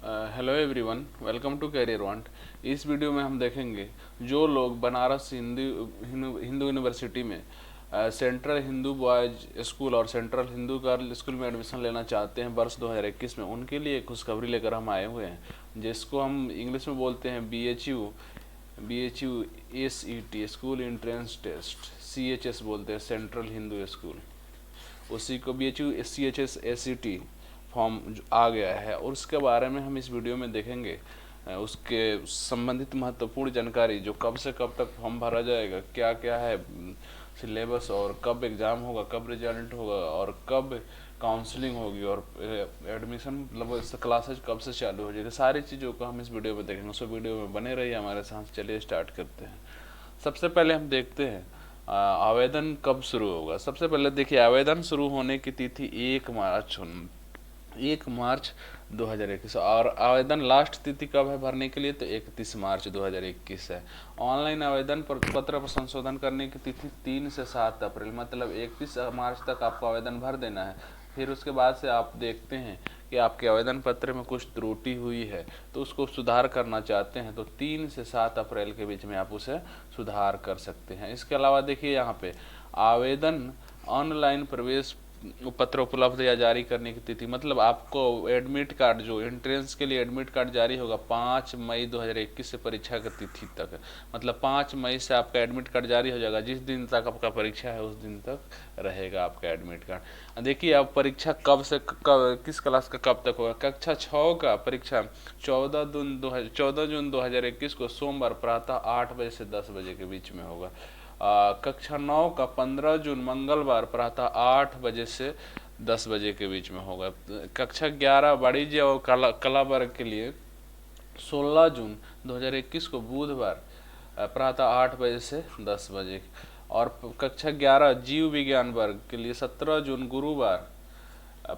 Hello everyone, welcome to career want. इस video में हम देखेंगे जो लोग बनारस हिंदू यूनिवर्सिटी में सेंट्रल हिंदू बॉयज स्कूल और सेंट्रल हिंदू गर्ल स्कूल में एडमिशन लेना चाहते हैं वर्ष 2021 में, उनके लिए खुशखबरी लेकर हम आए हुए हैं, जिसको हम इंग्लिश में बोलते हैं BHU SET school entrance test, CHS बोलते हैं, सेंट्रल हिंदू स्कूल। उसी को BHU CHS SET फॉर्म आ गया है और उसके बारे में हम इस वीडियो में देखेंगे। उसके संबंधित महत्वपूर्ण जानकारी, जो कब से कब तक फॉर्म भरा जाएगा, क्या क्या है सिलेबस, और कब एग्ज़ाम होगा, कब रिजल्ट होगा, और कब काउंसलिंग होगी, और एडमिशन मतलब क्लासेज कब से चालू हो जाएगी, सारी चीज़ों को हम इस वीडियो में देखेंगे। सो वीडियो में बने रहिए हमारे साथ। चलिए स्टार्ट करते हैं। सबसे पहले हम देखते हैं आवेदन कब शुरू होगा। सबसे पहले देखिए, आवेदन शुरू होने की तिथि 1 मार्च 2021, और आवेदन लास्ट तिथि कब है भरने के लिए, तो 31 मार्च 2021 है। ऑनलाइन आवेदन पत्र पर संशोधन करने की तिथि 3 से 7 अप्रैल, मतलब 31 मार्च तक आपको आवेदन भर देना है। फिर उसके बाद से आप देखते हैं कि आपके आवेदन पत्र में कुछ त्रुटि हुई है तो उसको सुधार करना चाहते हैं, तो 3 से 7 अप्रैल के बीच में आप उसे सुधार कर सकते हैं। इसके अलावा देखिए यहाँ पे आवेदन ऑनलाइन प्रवेश पत्र उपलब्ध या जारी करने की तिथि, मतलब आपको एडमिट कार्ड, जो एंट्रेंस के लिए एडमिट कार्ड जारी होगा 5 मई 2021 से परीक्षा की तिथि तक, मतलब 5 मई से आपका एडमिट कार्ड जारी हो जाएगा। जिस दिन तक आपका परीक्षा है उस दिन तक रहेगा आपका एडमिट कार्ड। देखिए अब परीक्षा कब से कब, किस क्लास का कब तक होगा। कक्षा 6 का परीक्षा 14 जून 2021 को सोमवार प्रातः 8 बजे से 10 बजे के बीच में होगा। कक्षा 9 का 15 जून मंगलवार प्रातः 8 बजे से 10 बजे के बीच में होगा। कक्षा 11 वाणिज्य और कला वर्ग के लिए 16 जून 2021 को बुधवार प्रातः 8 बजे से 10 बजे, और कक्षा 11 जीव विज्ञान वर्ग के लिए 17 जून गुरुवार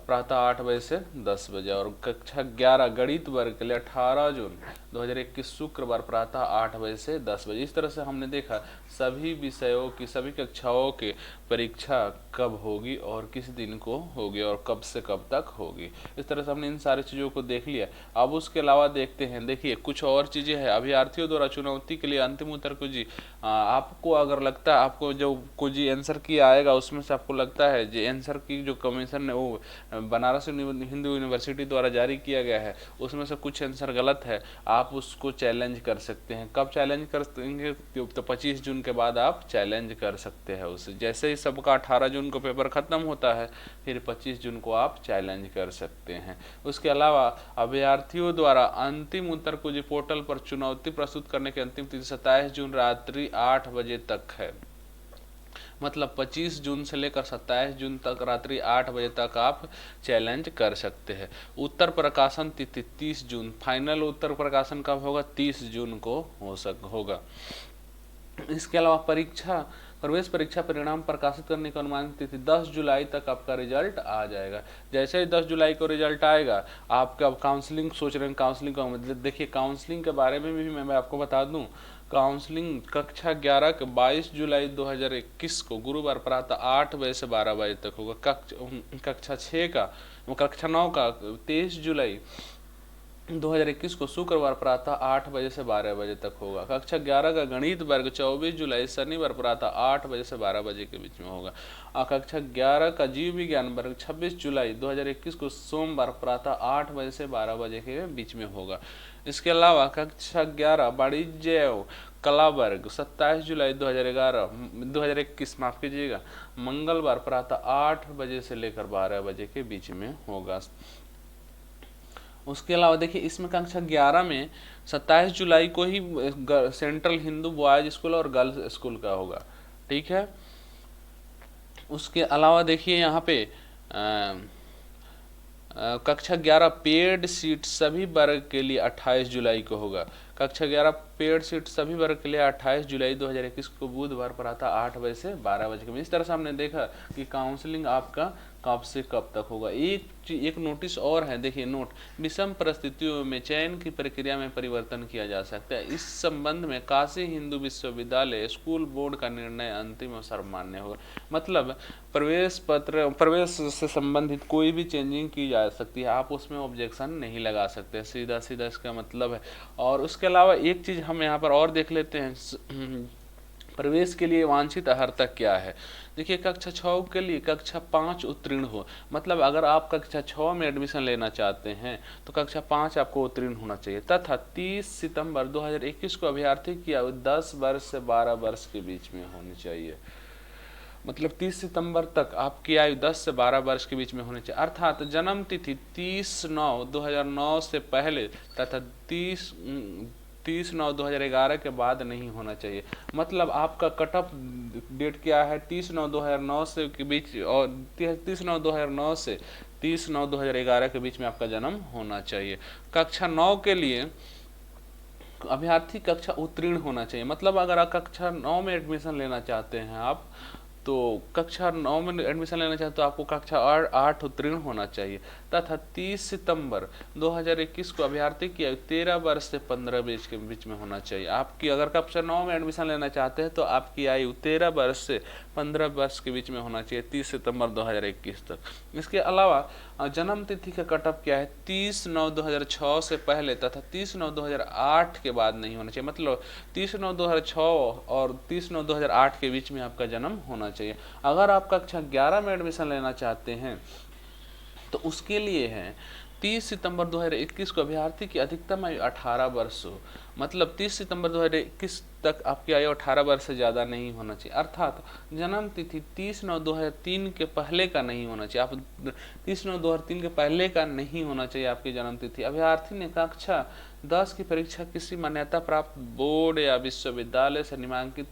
प्रातः 8 बजे से 10 बजे, और कक्षा 11 गणित वर्ग के लिए 18 जून 2021 शुक्रवार प्रातः 8 बजे से 10 बजे। इस तरह से हमने देखा सभी विषयों की, सभी कक्षाओं की परीक्षा कब होगी और किस दिन को होगी और कब से कब तक होगी। इस तरह से हमने इन सारी चीज़ों को देख लिया। अब उसके अलावा देखते हैं, देखिए कुछ और चीज़ें हैं। अभ्यर्थियों द्वारा चुनौती के लिए अंतिम उत्तर कुंजी, आपको अगर लगता है आपको जो कुंजी आंसर की आएगा उसमें से आपको लगता है जो आंसर की जो कमीशन है वो बनारस हिंदू यूनिवर्सिटी द्वारा जारी किया गया है उसमें से कुछ आंसर गलत है, आप उसको चैलेंज कर सकते हैं। कब चैलेंज करेंगे, तो 25 जून के बाद आप चैलेंज कर सकते हैं उसे। जैसे ही सबका 18 जून को पेपर खत्म होता है फिर 25 जून को आप चैलेंज कर सकते हैं। उसके अलावा अभ्यर्थियों द्वारा अंतिम उत्तर कुंजी पोर्टल पर चुनौती प्रस्तुत करने की अंतिम तिथि 27 जून रात्रि 8 बजे तक है, मतलब 25 जून से लेकर 27 जून तक रात्रि 8 बजे तक आप चैलेंज कर सकते हैं। उत्तर प्रकाशन तिथि 30 जून, फाइनल उत्तर प्रकाशन कब होगा, 30 जून को होगा। इसके अलावा प्रवेश परीक्षा परिणाम प्रकाशित करने की अनुमानित तिथि 10 जुलाई तक आपका रिजल्ट आ जाएगा। जैसे ही 10 जुलाई को रिजल्ट आएगा, आपका काउंसलिंग सोच रहे हैं, काउंसलिंग का मतलब देखिए, काउंसलिंग के बारे में भी मैं आपको बता दूं। काउंसलिंग कक्षा 11 के 22 जुलाई 2021 को गुरुवार प्रातः 8 बजे से 12 बजे तक होगा। कक्षा 6 का, कक्षा 9 का 23 जुलाई 2021 को शुक्रवार प्रातः 8 बजे से 12 बजे तक होगा। कक्षा 11 का गणित वर्ग 24 जुलाई शनिवार प्रातः 8 बजे से 12 बजे के बीच में होगा। और कक्षा 11 का जीव विज्ञान वर्ग 26 जुलाई 2021 को सोमवार प्रातः 8 बजे से 12 बजे के बीच में होगा। इसके अलावा कक्षा 11 वाणिज्य कला वर्ग 27 जुलाई 2021 माफ कीजिएगा, मंगलवार प्रातः 8 बजे से लेकर 12 बजे के बीच में होगा। उसके अलावा देखिए, इसमें कक्षा 11 में 27 जुलाई को ही सेंट्रल हिंदू बॉयज स्कूल और गर्ल्स स्कूल का होगा, ठीक है। उसके अलावा देखिए यहाँ पे कक्षा 11 पेड सीट सभी वर्ग के लिए 28 जुलाई को होगा। कक्षा 11 पेड सीट सभी वर्ग के लिए 28 जुलाई 2021 को बुधवार प्रातः 8 बजे से 12 बजे के बीच। इस तरह से हमने देखा कि काउंसलिंग आपका कब से कब तक होगा। एक नोटिस और है, देखिए नोट, विषम परिस्थितियों में चयन की प्रक्रिया में परिवर्तन किया जा सकता है। इस संबंध में काशी हिंदू विश्वविद्यालय स्कूल बोर्ड का निर्णय अंतिम और सर्वमान्य होगा। मतलब प्रवेश से संबंधित कोई भी चेंजिंग की जा सकती है, आप उसमें ऑब्जेक्शन नहीं लगा सकते, सीधा सीधा इसका मतलब है। और उसके अलावा एक चीज़ हम यहाँ पर और देख लेते हैं, प्रवेश के लिए वांछित अर्हता क्या है। देखिए कक्षा 6 के लिए कक्षा 5 उत्तीर्ण हो, मतलब अगर आप कक्षा 6 में एडमिशन लेना चाहते हैं तो कक्षा 5 आपको उत्तीर्ण होना चाहिए, तथा 30 सितंबर 2021 को अभ्यर्थी की आयु 10 वर्ष से 12 वर्ष के बीच में होनी चाहिए। मतलब 30 सितंबर तक आपकी आयु 10 से 12 वर्ष के बीच में होनी चाहिए, अर्थात जन्म तिथि 30/9/2009 से पहले तथा 30/9/2011 के बाद नहीं होना चाहिए। मतलब आपका कट ऑफ डेट क्या है, 30/9/2009 से के बीच, और 30/9/2009 से 30/9/2011 के बीच में आपका जन्म होना चाहिए। कक्षा 9 के लिए अभ्यर्थी कक्षा उत्तीर्ण होना चाहिए, मतलब अगर आप कक्षा 9 में एडमिशन लेना चाहते हैं आप, तो कक्षा 9 में एडमिशन लेना चाहते तो आपको कक्षा 8 उत्तीर्ण होना चाहिए, तथा 30 सितंबर 2021 को अभ्यर्थी की आयु 13 वर्ष से 15 वर्ष के बीच में होना चाहिए। आपकी अगर कक्षा 9 में एडमिशन लेना चाहते हैं तो आपकी आयु 13 वर्ष से 15 वर्ष के बीच में होना चाहिए 30 सितंबर 2021 तक। इसके अलावा जन्म तिथि का कट ऑफ क्या है, 30/9/2006 से पहले तथा 30/9/2008 के बाद नहीं होना चाहिए। मतलब 30/9/2006 और 30/9/2008 के बीच में आपका जन्म होना चाहिए। अगर आप कक्षा 11 में एडमिशन लेना चाहते हैं तो उसके लिए है 30 सितंबर 2021 को अभ्यर्थी की अधिकतम आयु 18 वर्ष हो, मतलब 30 सितंबर 2021 तक आपकी आयु 18 वर्ष से ज़्यादा नहीं होना चाहिए, अर्थात जन्म तिथि 30/9/2003 के पहले का नहीं होना चाहिए। आप 30/9/2003 के पहले का नहीं होना चाहिए आपकी जन्म तिथि। अभ्यर्थी ने कक्षा 10 की परीक्षा किसी मान्यता प्राप्त बोर्ड या विश्वविद्यालय से निम्नांकित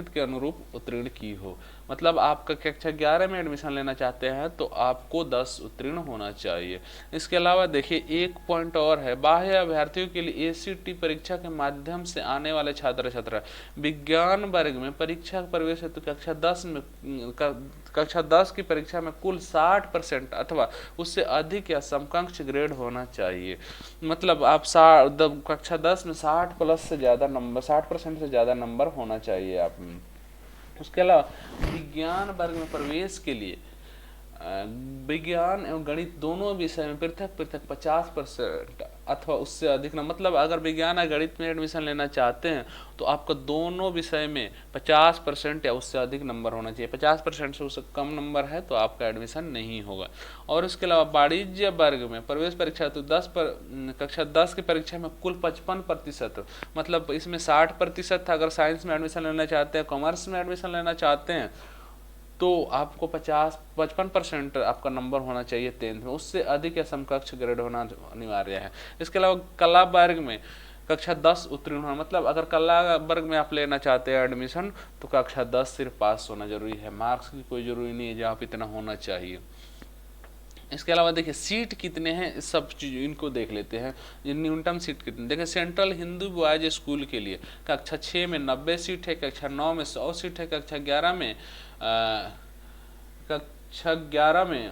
के अनुरूप उत्तीर्ण की हो। मतलब आपका कक्षा 11 में एडमिशन लेना चाहते हैं तो आपको 10 उत्तीर्ण होना चाहिए। इसके अलावा देखिए एक पॉइंट और है, बाह्य अभ्यर्थियों के लिए ACT परीक्षा के माध्यम से आने वाले छात्र छात्रा विज्ञान वर्ग में परीक्षा प्रवेश हेतु कक्षा 10 की परीक्षा में कुल 60% अथवा उससे अधिक या समकक्ष ग्रेड होना चाहिए। मतलब आप कक्षा 10 में 60+ से ज़्यादा नंबर, 60% से ज़्यादा नंबर होना चाहिए आप में। उसके अलावा विज्ञान वर्ग में प्रवेश के लिए विज्ञान एवं गणित दोनों विषय में पृथक पृथक 50% अथवा उससे अधिक न, मतलब अगर विज्ञान या गणित में एडमिशन लेना चाहते हैं तो आपको दोनों विषय में 50% या उससे अधिक नंबर होना चाहिए। 50% से उससे कम नंबर है तो आपका एडमिशन नहीं होगा। और उसके अलावा वाणिज्य वर्ग में प्रवेश परीक्षा तो कक्षा 10 की परीक्षा में कुल 55%, मतलब इसमें 60% था। अगर साइंस में एडमिशन लेना चाहते हैं, कॉमर्स में एडमिशन लेना चाहते हैं तो आपको 55% आपका नंबर होना चाहिए 10th में, उससे अधिक या समकक्ष ग्रेड होना अनिवार्य है। इसके अलावा कला वर्ग में कक्षा 10 उत्तीर्ण होना, मतलब अगर कला वर्ग में आप लेना चाहते हैं एडमिशन तो कक्षा 10 सिर्फ पास होना जरूरी है, मार्क्स की कोई जरूरी नहीं है, जो आप इतना होना चाहिए। इसके अलावा देखिए सीट कितने हैं, सब चीज़ इनको देख लेते हैं। न्यूनतम सीट कितने, देखिए सेंट्रल हिंदू बॉयज स्कूल के लिए कक्षा 6 में 90 सीट है, कक्षा 9 में 100 सीट है, कक्षा 11 में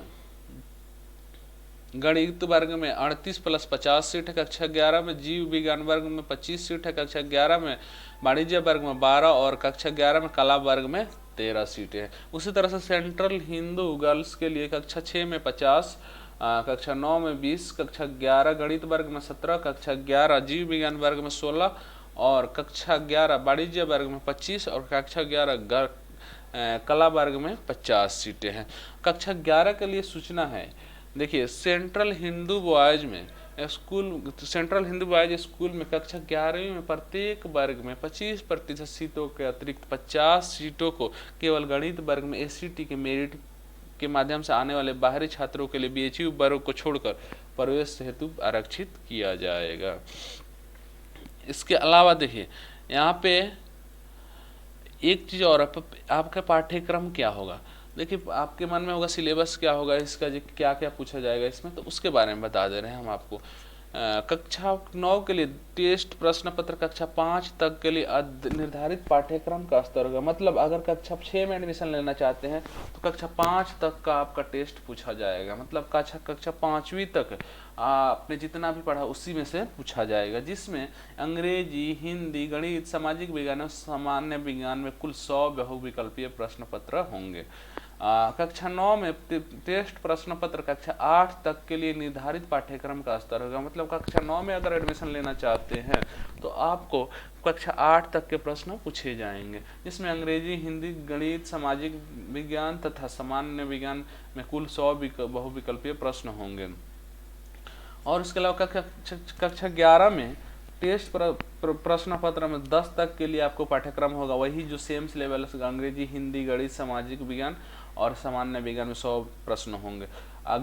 गणित वर्ग में 38+50 सीट है, कक्षा 11 में जीव विज्ञान वर्ग में 25 सीट है, कक्षा 11 में वाणिज्य वर्ग में 12 और कक्षा 11 में कला वर्ग में 13 सीटें हैं। उसी तरह से सेंट्रल हिंदू गर्ल्स के लिए कक्षा 6 में 50, कक्षा 9 में 20, कक्षा 11 गणित वर्ग में 17, कक्षा 11 जीव विज्ञान वर्ग में 16 और कक्षा 11 वाणिज्य वर्ग में 25 और कक्षा 11 कला वर्ग में 50 सीटें हैं। कक्षा 11 के लिए सूचना है, देखिए सेंट्रल हिंदू बॉयज स्कूल में कक्षा 11वीं में प्रत्येक वर्ग में 25% सीटों के अतिरिक्त 50 सीटों को केवल गणित वर्ग में ACT के मेरिट के माध्यम से आने वाले बाहरी छात्रों के लिए BHU वर्ग को छोड़कर प्रवेश हेतु आरक्षित किया जाएगा। इसके अलावा देखिए यहाँ पे एक चीज़ और, आपका पाठ्यक्रम क्या होगा। देखिए आपके मन में होगा सिलेबस क्या होगा इसका, क्या क्या पूछा जाएगा इसमें, तो उसके बारे में बता दे रहे हैं हम आपको। कक्षा 9 के लिए टेस्ट प्रश्न पत्र कक्षा 5 तक के लिए निर्धारित पाठ्यक्रम का स्तर होगा। मतलब अगर कक्षा 6 में एडमिशन लेना चाहते हैं तो कक्षा 5 तक का आपका टेस्ट पूछा जाएगा। मतलब कक्षा 5वीं तक आपने जितना भी पढ़ा उसी में से पूछा जाएगा, जिसमें अंग्रेजी, हिंदी, गणित, सामाजिक विज्ञान और सामान्य विज्ञान में कुल 100 बहुविकल्पीय प्रश्न पत्र होंगे। कक्षा 9 में टेस्ट प्रश्न पत्र कक्षा 8 तक के लिए निर्धारित पाठ्यक्रम का स्तर होगा। मतलब कक्षा 9 में अगर एडमिशन लेना चाहते हैं तो आपको कक्षा 8 तक के प्रश्न पूछे जाएंगे, जिसमें अंग्रेजी, हिंदी, गणित, सामाजिक विज्ञान तथा सामान्य विज्ञान में कुल 100 बहुविकल्पीय प्रश्न होंगे। और उसके अलावा कक्षा 11 में टेस्ट प्रश्न पत्र में 10 तक के लिए आपको पाठ्यक्रम होगा, वही जो सेम लेवल अंग्रेजी, हिंदी, गणित, सामाजिक विज्ञान और सामान्य विज्ञान में 100 प्रश्न होंगे।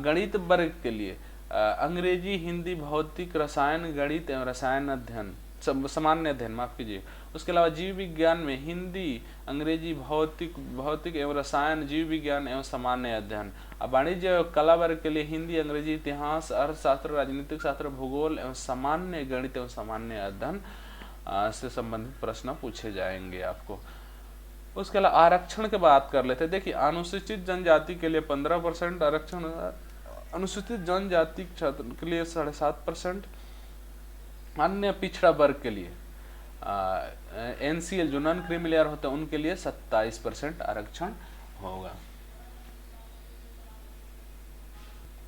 गणित वर्ग के लिए अंग्रेजी, हिंदी, भौतिक, रसायन, गणित एवं रसायन अध्ययन, सामान्य अध्ययन, माफ कीजिए। उसके अलावा जीव विज्ञान में हिंदी, अंग्रेजी, भौतिक एवं रसायन, जीव विज्ञान एवं सामान्य अध्ययन। वाणिज्य एवं कला वर्ग के लिए हिंदी, अंग्रेजी, इतिहास, अर्थशास्त्र, राजनीतिक शास्त्र, भूगोल एवं सामान्य गणित एवं सामान्य अध्ययन से संबंधित प्रश्न पूछे जाएंगे आपको। उसके अलावा आरक्षण की बात कर लेते हैं। देखिए, अनुसूचित जनजाति के लिए 15% आरक्षण, अनुसूचित जनजाति क्षेत्र के लिए 7.5%, अन्य पिछड़ा वर्ग के लिए NCL जो नॉन क्रीमिलियर होते हैं उनके लिए 27% आरक्षण होगा।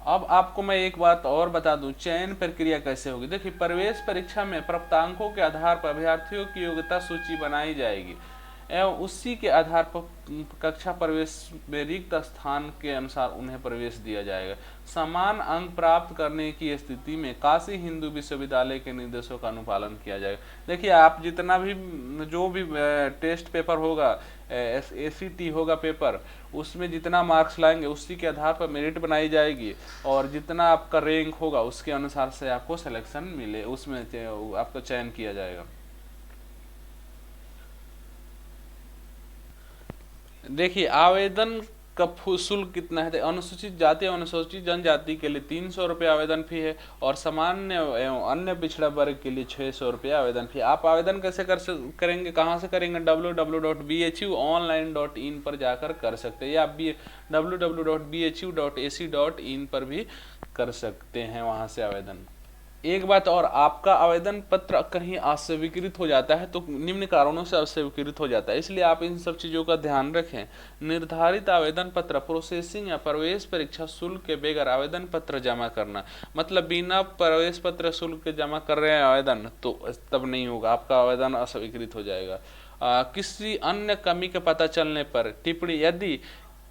अब आपको मैं एक बात और बता दूं, चयन प्रक्रिया कैसे होगी। देखिए, प्रवेश परीक्षा में प्राप्तांकों के आधार पर अभ्यर्थियों की योग्यता सूची बनाई जाएगी एवं उसी के आधार पर कक्षा प्रवेश में रिक्त स्थान के अनुसार उन्हें प्रवेश दिया जाएगा। समान अंक प्राप्त करने की स्थिति में काशी हिंदू विश्वविद्यालय के निर्देशों का अनुपालन किया जाएगा। देखिए, आप जितना भी जो भी टेस्ट पेपर होगा, ACT होगा पेपर, उसमें जितना मार्क्स लाएंगे उसी के आधार पर मेरिट बनाई जाएगी और जितना आपका रैंक होगा उसके अनुसार से आपको सिलेक्शन मिले, उसमें आपका चयन किया जाएगा। देखिए, आवेदन का शुल्क कितना है। अनुसूचित जाति और अनुसूचित जनजाति के लिए 300 रुपये आवेदन फी है और सामान्य एवं अन्य पिछड़ा वर्ग के लिए 600 रुपये आवेदन फी। आप आवेदन कैसे करेंगे, कहाँ से करेंगे? www.bhuonline.in पर जाकर कर सकते हैं, या www.bhu.ac.in पर भी कर सकते हैं, वहाँ से आवेदन। एक बात और, आपका आवेदन पत्र कहीं अस्वीकृत हो जाता है तो निम्न कारणों से अस्वीकृत हो जाता है, इसलिए आप इन सब चीज़ों का ध्यान रखें। निर्धारित आवेदन पत्र प्रोसेसिंग या प्रवेश परीक्षा शुल्क के बगैर आवेदन पत्र जमा करना, मतलब बिना प्रवेश पत्र शुल्क के जमा कर रहे हैं आवेदन तो तब नहीं होगा, आपका आवेदन अस्वीकृत हो जाएगा। किसी अन्य कमी के पता चलने पर टिप्पणी, यदि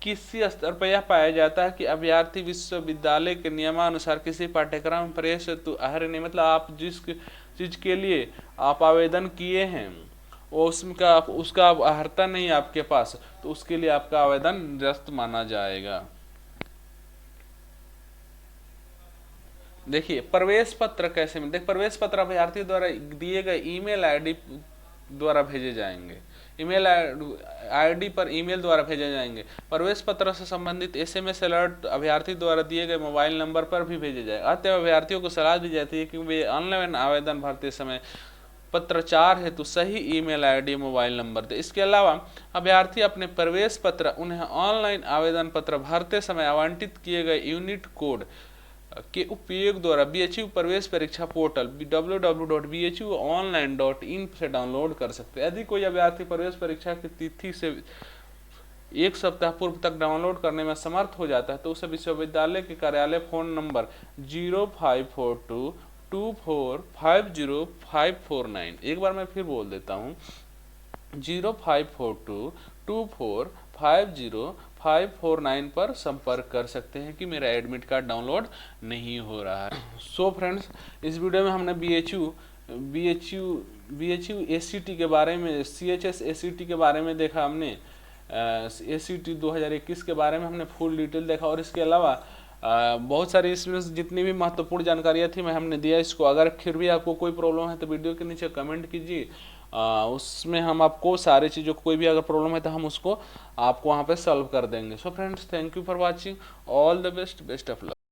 किसी स्तर पर यह पाया जाता है कि अभ्यर्थी विश्वविद्यालय के नियमानुसार किसी पाठ्यक्रम में प्रवेश हेतु अर्ह नहीं, मतलब आप जिस चीज़ के लिए आप आवेदन किए हैं वो उसका अर्हता नहीं आपके पास, तो उसके लिए आपका आवेदन निरस्त माना जाएगा। देखिए, प्रवेश पत्र कैसे मिलते हैं। प्रवेश पत्र अभ्यर्थी द्वारा दिए गए ईमेल आईडी द्वारा भेजे जाएंगे, ईमेल आईडी पर ईमेल द्वारा भेजे जाएंगे। प्रवेश पत्र से संबंधित SMS अलर्ट अभ्यर्थी द्वारा दिए गए मोबाइल नंबर पर भी भेजे जाएंगे। अतः अभ्यर्थियों को सलाह दी जाती है कि वे ऑनलाइन आवेदन भरते समय पत्राचार हेतु सही ईमेल आईडी मोबाइल नंबर दे। इसके अलावा अभ्यर्थी अपने प्रवेश पत्र उन्हें ऑनलाइन आवेदन पत्र भरते समय आवंटित किए गए यूनिट कोड के उपयोग द्वारा BHU प्रवेश परीक्षा पोर्टल www.bhuonline.in से डाउनलोड कर सकते हैं। यदि कोई अभ्यर्थी प्रवेश परीक्षा की तिथि से 1 सप्ताह पूर्व तक डाउनलोड करने में समर्थ हो जाता है तो उसे विश्वविद्यालय के कार्यालय फ़ोन नंबर 054224505549, एक बार मैं फिर बोल देता हूँ, 054224505549 पर संपर्क कर सकते हैं कि मेरा एडमिट कार्ड डाउनलोड नहीं हो रहा है। सो फ्रेंड्स, इस वीडियो में हमने BHU ACT के बारे में, CHS ACT के बारे में देखा, हमने ACT 2021 के बारे में हमने फुल डिटेल देखा, और इसके अलावा बहुत सारी इसमें जितनी भी महत्वपूर्ण जानकारियाँ थी मैं हमने दिया इसको। अगर फिर भी आपको कोई प्रॉब्लम है तो वीडियो के नीचे कमेंट कीजिए, उसमें हम आपको सारी चीज़ों को, कोई भी अगर प्रॉब्लम है तो हम उसको आपको वहाँ पे सॉल्व कर देंगे। So friends, thank you for watching, all the best, best of luck.